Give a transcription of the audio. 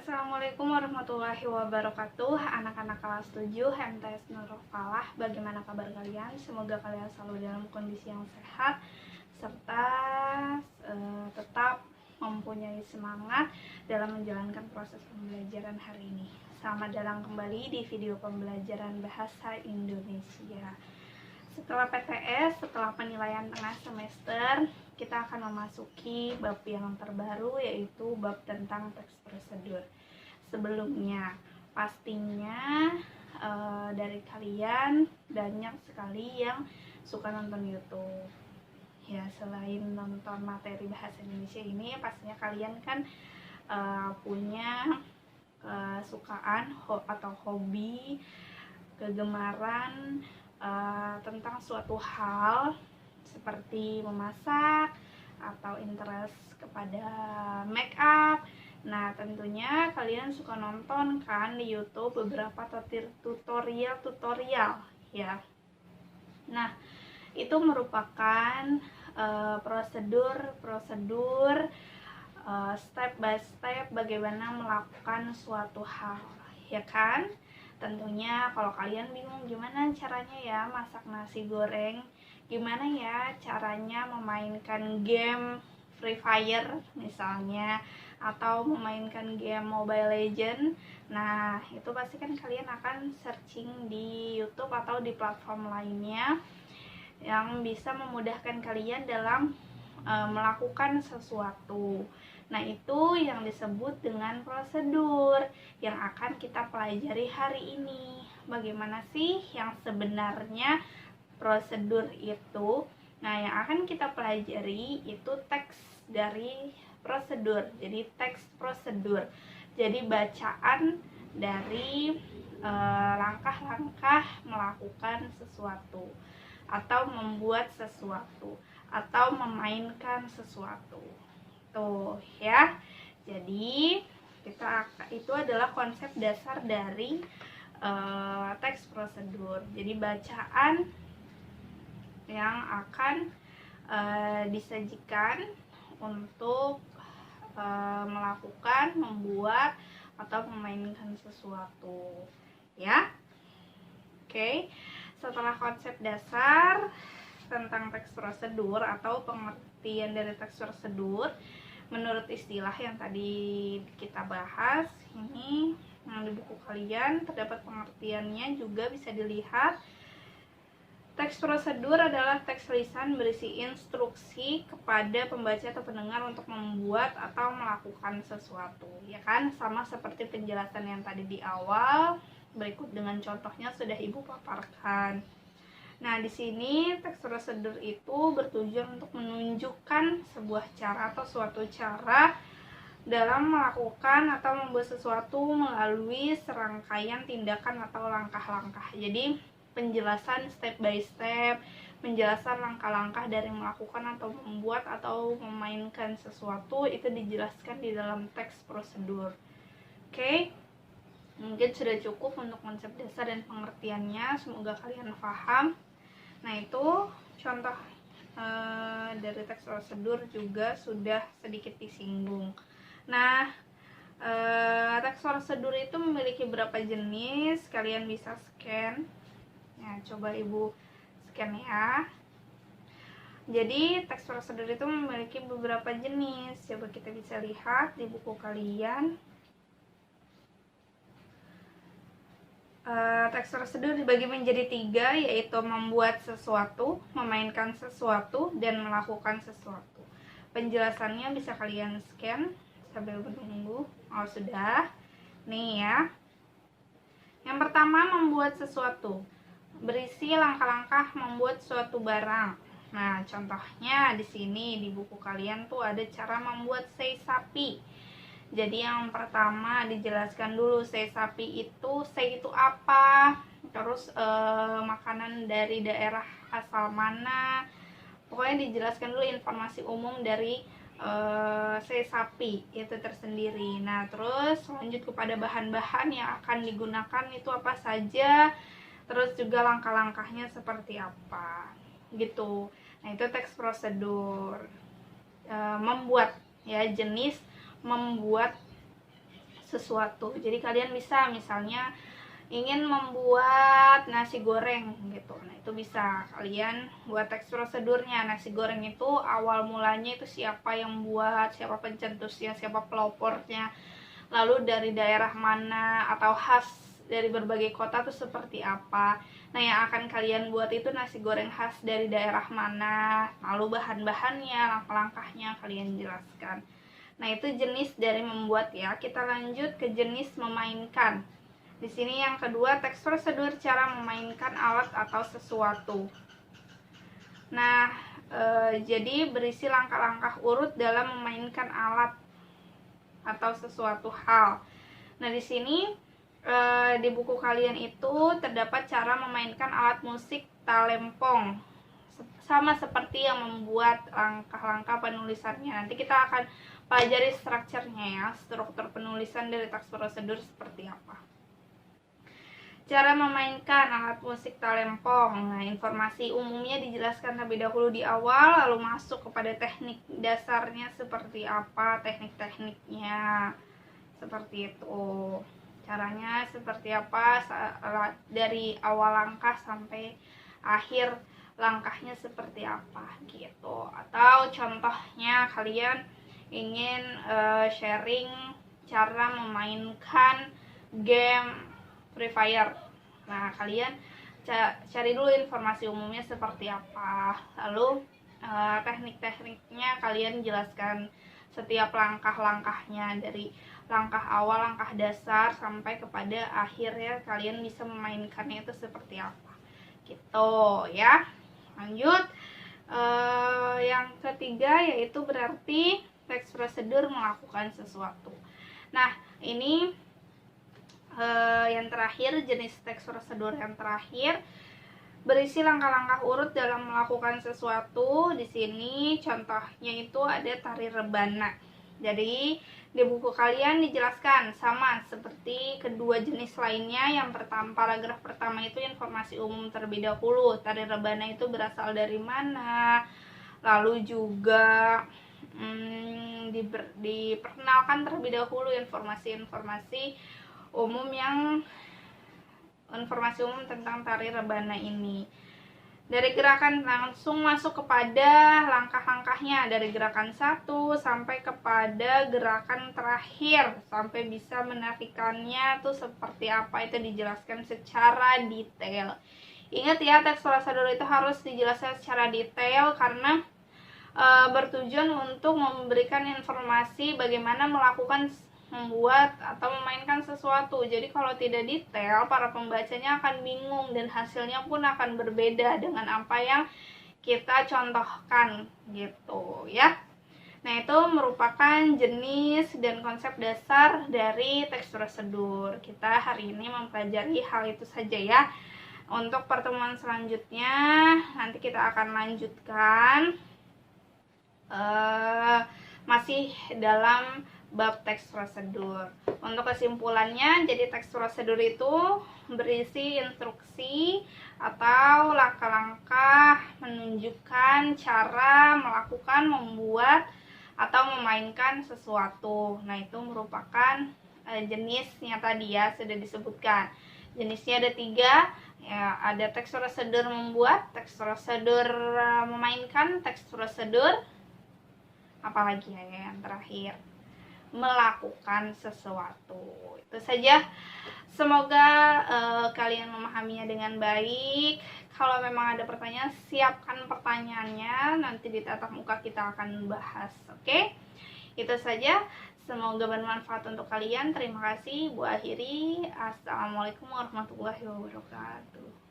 Assalamualaikum warahmatullahi wabarakatuh. Anak-anak kelas 7 MTS Nurul Falah. Bagaimana kabar kalian? Semoga kalian selalu dalam kondisi yang sehat serta tetap mempunyai semangat dalam menjalankan proses pembelajaran hari ini. Selamat datang kembali di video pembelajaran bahasa Indonesia. Setelah PTS, setelah penilaian tengah semester, kita akan memasuki bab yang terbaru, yaitu bab tentang teks prosedur. Sebelumnya, pastinya dari kalian banyak sekali yang suka nonton YouTube. Ya, selain nonton materi bahasa Indonesia ini, pastinya kalian kan punya kesukaan atau hobi, kegemaran tentang suatu hal seperti memasak atau interest kepada make up. Nah, tentunya kalian suka nonton kan di YouTube beberapa tutorial ya. Nah, itu merupakan prosedur step by step bagaimana melakukan suatu hal, ya kan? Tentunya kalau kalian bingung gimana caranya ya masak nasi goreng, gimana ya caranya memainkan game Free Fire misalnya, atau memainkan game Mobile Legends. Nah, itu pasti kan kalian akan searching di YouTube atau di platform lainnya yang bisa memudahkan kalian dalam melakukan sesuatu. Nah, itu yang disebut dengan prosedur yang akan kita pelajari hari ini. Bagaimana sih yang sebenarnya prosedur itu? Nah, yang akan kita pelajari itu teks dari prosedur. Jadi teks prosedur. Jadi bacaan dari langkah-langkah melakukan sesuatu atau membuat sesuatu atau memainkan sesuatu. Tuh ya. Jadi itu adalah konsep dasar dari teks prosedur. Jadi bacaan yang akan disajikan untuk melakukan, membuat atau memainkan sesuatu ya. Oke. Setelah konsep dasar tentang teks prosedur atau pengertian dari teks prosedur menurut istilah yang tadi kita bahas, ini yang di buku kalian terdapat pengertiannya, juga bisa dilihat. Teks prosedur adalah teks lisan berisi instruksi kepada pembaca atau pendengar untuk membuat atau melakukan sesuatu, ya kan? Sama seperti penjelasan yang tadi di awal, berikut dengan contohnya sudah Ibu paparkan. Nah, di sini teks prosedur itu bertujuan untuk menunjukkan sebuah cara atau suatu cara dalam melakukan atau membuat sesuatu melalui serangkaian tindakan atau langkah-langkah. Jadi, penjelasan step by step, penjelasan langkah-langkah dari melakukan atau membuat atau memainkan sesuatu itu dijelaskan di dalam teks prosedur. Oke? Mungkin sudah cukup untuk konsep dasar dan pengertiannya, semoga kalian paham. Nah, itu contoh dari teks prosedur juga sudah sedikit disinggung. Nah, teks prosedur itu memiliki beberapa jenis, kalian bisa scan. Ya, coba Ibu scan ya. Jadi, teks prosedur itu memiliki beberapa jenis. Coba kita bisa lihat di buku kalian. Teks prosedur dibagi menjadi 3, yaitu membuat sesuatu, memainkan sesuatu, dan melakukan sesuatu. Penjelasannya bisa kalian scan sambil menunggu. Oh, sudah. Nih ya. Yang pertama, membuat sesuatu. Berisi langkah-langkah membuat suatu barang. Nah, contohnya di sini di buku kalian tuh ada cara membuat sei sapi. Jadi yang pertama dijelaskan dulu sei itu apa, terus makanan dari daerah asal mana, pokoknya dijelaskan dulu informasi umum dari sei sapi itu tersendiri. Nah, terus lanjut kepada bahan-bahan yang akan digunakan itu apa saja, terus juga langkah-langkahnya seperti apa gitu. Nah, itu teks prosedur. Membuat ya, jenis membuat sesuatu. Jadi kalian bisa misalnya ingin membuat nasi goreng gitu. Nah, itu bisa kalian buat teks prosedurnya. Nasi goreng itu awal mulanya itu siapa yang buat, siapa pencetusnya, siapa pelopornya, lalu dari daerah mana atau khas dari berbagai kota itu seperti apa. Nah, yang akan kalian buat itu nasi goreng khas dari daerah mana, lalu bahan-bahannya, langkah-langkahnya kalian jelaskan. Nah, itu jenis dari membuat ya. Kita lanjut ke jenis memainkan. Di sini yang kedua, teks prosedur cara memainkan alat atau sesuatu. Nah, jadi berisi langkah-langkah urut dalam memainkan alat atau sesuatu hal. Nah, di sini di buku kalian itu terdapat cara memainkan alat musik talempong. Sama seperti yang membuat langkah-langkah penulisannya. Nanti kita akan pelajari strukturnya ya, struktur penulisan dari teks prosedur seperti apa. Cara memainkan alat musik talempong. Nah, informasi umumnya dijelaskan terlebih dahulu di awal, lalu masuk kepada teknik dasarnya seperti apa, teknik-tekniknya seperti itu. Caranya seperti apa dari awal langkah sampai akhir langkahnya seperti apa gitu. Atau contohnya kalian ingin sharing cara memainkan game Free Fire. Nah, kalian cari dulu informasi umumnya seperti apa. Lalu teknik-tekniknya kalian jelaskan setiap langkah-langkahnya dari langkah awal, langkah dasar sampai kepada akhirnya kalian bisa memainkannya itu seperti apa. Gitu ya. Lanjut. Yang ketiga yaitu berarti teks prosedur melakukan sesuatu. Nah, ini yang terakhir, jenis teks prosedur yang terakhir berisi langkah-langkah urut dalam melakukan sesuatu. Di sini contohnya itu ada tari rebana. Jadi di buku kalian dijelaskan sama seperti kedua jenis lainnya. Yang pertama, paragraf pertama itu informasi umum terlebih dahulu. Tari rebana itu berasal dari mana, lalu juga diperkenalkan terlebih dahulu informasi umum informasi umum tentang tari rebana ini. Dari gerakan langsung masuk kepada langkah-langkahnya, dari gerakan 1 sampai kepada gerakan terakhir sampai bisa menarikannya tuh seperti apa, itu dijelaskan secara detail. Ingat ya, teks prosedur itu harus dijelaskan secara detail karena bertujuan untuk memberikan informasi bagaimana membuat atau memainkan sesuatu. Jadi kalau tidak detail, para pembacanya akan bingung dan hasilnya pun akan berbeda dengan apa yang kita contohkan gitu ya. Nah, itu merupakan jenis dan konsep dasar dari teks prosedur. Kita hari ini mempelajari hal itu saja ya. Untuk pertemuan selanjutnya nanti kita akan lanjutkan masih dalam bab teks prosedur. Untuk kesimpulannya, jadi teks prosedur itu berisi instruksi atau langkah-langkah menunjukkan cara melakukan, membuat, atau memainkan sesuatu. Nah, itu merupakan jenisnya tadi ya, sudah disebutkan. Jenisnya ada 3, ya, ada teks prosedur membuat, teks prosedur memainkan, teks prosedur apalagi ya yang terakhir, melakukan sesuatu. Itu saja. Semoga kalian memahaminya dengan baik. Kalau memang ada pertanyaan, siapkan pertanyaannya. Nanti di tatap muka kita akan bahas. Oke? Itu saja. Semoga bermanfaat untuk kalian. Terima kasih. Bu akhiri. Assalamualaikum warahmatullahi wabarakatuh.